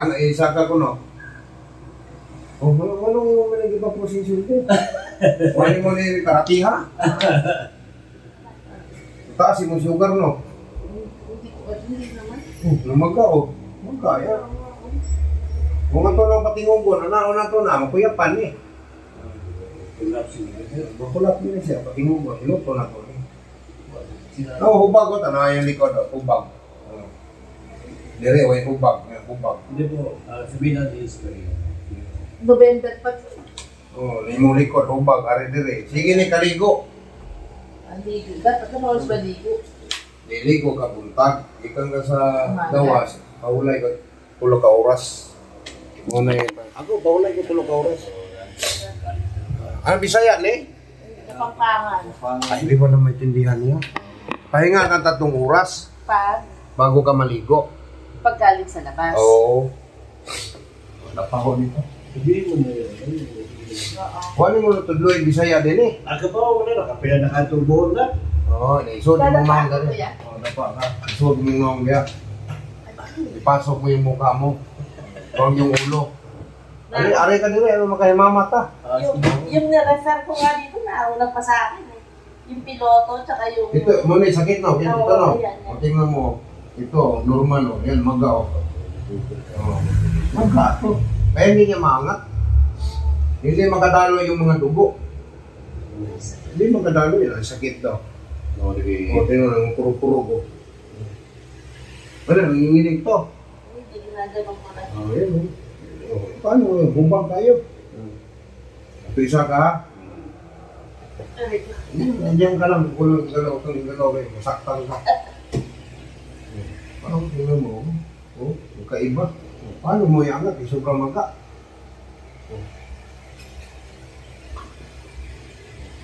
Ano, isaka ko, no? Oh, anong mo nag-iba posisyon ko? Wali mo ni karatiha? Taas mo sugar, no? Hindi naman. Lumaga, oh. Magkaya. Kung ito lang patingugon, na to na, makuyapan eh. Bakulap niya siya, patingugon. Iluto na to. Oh, hubag ko, tanong yung likod, hubag. Dire, way hubag. Hindi po, sabihin natin is November pa. Oh, yung likod, hubag, ari dire. Sige ni kaligo. Ligo. Dapat na oras ba ligo? Liligo ka buntag. Ikan ka sa gawas. Paulay ka, tulo ka oras. Muna yun. Ako, paulay ko tulo ka oras. Ano, Bisaya, ni? Kapampangan. Ay, hindi mo na maintindihan niya. Pahinga ka 3 oras bago ka maligo. Paggaling sa labas. Oo. Napaho nito. sabihin mo na yun. Kung ano mo natudloy, Bisaya din eh. Aga pa ako na, nakapila na katulbuhon na. Oo, naisod mo mga gano'n. Oo, napa ka. Isod mo yung mga ipasok mo yung mukha mo. Huwag yung ulo. Aray ka din eh, ano makahimamata. Yung na-refer ko nga dito, nauna pa sa akin eh. Yung piloto, tsaka yung... Ito, muna yung sakit no? Ito no? yan. O tingnan mo. Ito, normal no? Yan, maga o. Maga ito. Kaya hindi niya maangat. Hindi makadalo yung mga dugo. Hindi makadalo yan. Ang sakit daw. O, tingnan mo, puro-puro ko. Wala, nanginginig to. Hindi ginagawa ko na. Yan o. Paano? Bumbang tayo. Ito isa ka ha? Nandiyan ka lang. Kulang galaw kang galaw. Masaktan ka. Parang tingnan mo. Oh, magkaiba. Paano mo iangat? Sobrang maga.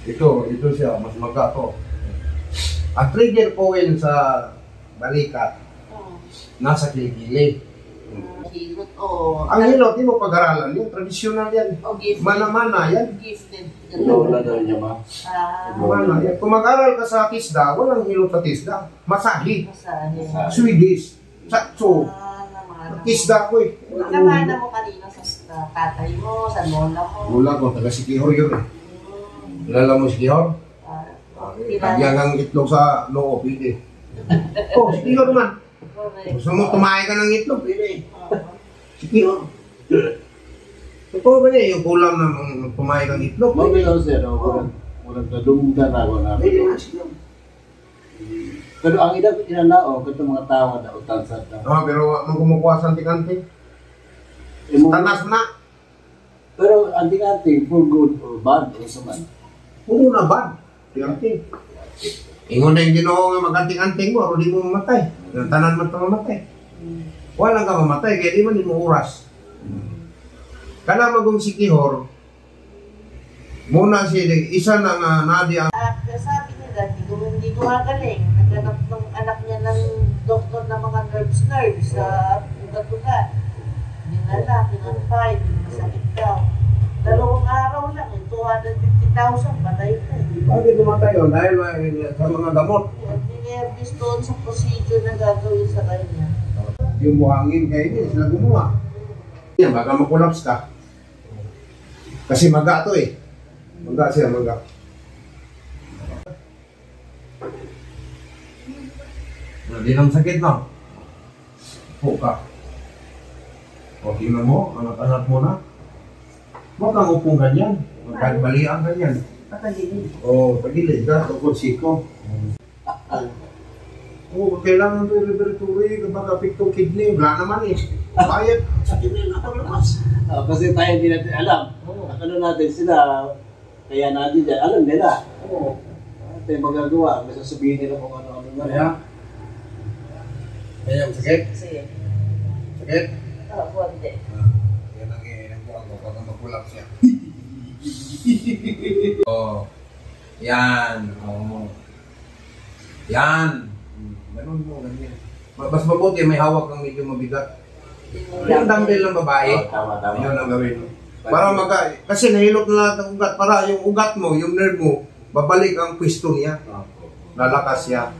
Ito siya. Mas maga to. Ang trigger point sa balikat, nasa kilikili. Hilot o... Ang hilot, hindi mo pag-aralan yun. Tradisyonal yan. O gifted. Mana-mana yan. Gifted. Wala daw niya ma. Mana yan. Kung mag-aral ka sa tisda, walang hilot sa tisda. Masahi. Masahe. Swedish. Satso. Naman. Tisda ko eh. Nakamana mo kanina sa tatay mo, sa lola mo. Wala ko, taga Sikihor yun eh. Kilala mo Sikihor? Kagyan ang itlog sa loob, hindi. Oh, Sikihor man. Gusto mo tumahay ka ng itlog, hindi. Sikihor. Totoo ba niya yung kulam na tumahay ka ng itlog? Mabilaw sir, walang kadunggan ako na. Hindi nga siya. Pero ang inanao, ito mga tao na utansat na. Pero ang kumukuha sa anting-anting. Tanas na. Pero anting-anting, for good or bad, o saman. Puro na bad. Anting. Ingon na yung ginoo nga mag-anting-anting mo, o di mo mamatay. Tanan man ito mamatay. Walang ka mamatay, kaya di man mo oras. Kala magong Sikihor, muna siya, isa na nga nadi ang... Sabi nila, hindi gumagaling. Naghanap ng anak niya ng doktor na mga nerves sa ugat-ugat. Dinala, kinonfide, masakit daw. 2 araw lang, 250,000, patay na. Bakit tumatay yun? Dahil sa mga gamot. Ninervis doon sa procedure na gagawin sa kanya. Yung buhangin kayo din, sila gumawa. Yan, baka makulaps ka. Kasi maga to eh. Maga siya, maga. Hindi lang sakit no? Upo ka. O, tingnan mo, anak-anak mo na. Huwag kang upong ganyan. Magkabalian ganyan. Patagilid. O, pagilid ka, tungkol siko. Oo, kailangan ito yung laboratory, kapag apiktong kidney, wala naman eh. Bayad, sa kidney na paglabas. Kasi tayo hindi natin alam. Ano natin sila, kaya natin dyan, alam nila. Oo. Ito yung magagawa, may sasabihin nila kung ano-ano nga. Kaya ang sakit? Sige. Sakit? Oo, hindi. Yan ang iinagpuan ko pag magulap siya. Oo. Yan. Oo. Yan. Ganun mo, ganyan. Mas mabuti, may hawak kang medyo mabigat. Yung dumbbell ng babae. Tama. Yun ang gawin mo. Para kasi nahilot na lahat ng ugat. Para yung ugat mo, yung nerve mo, babalik ang pwesto niya. Lalakas siya.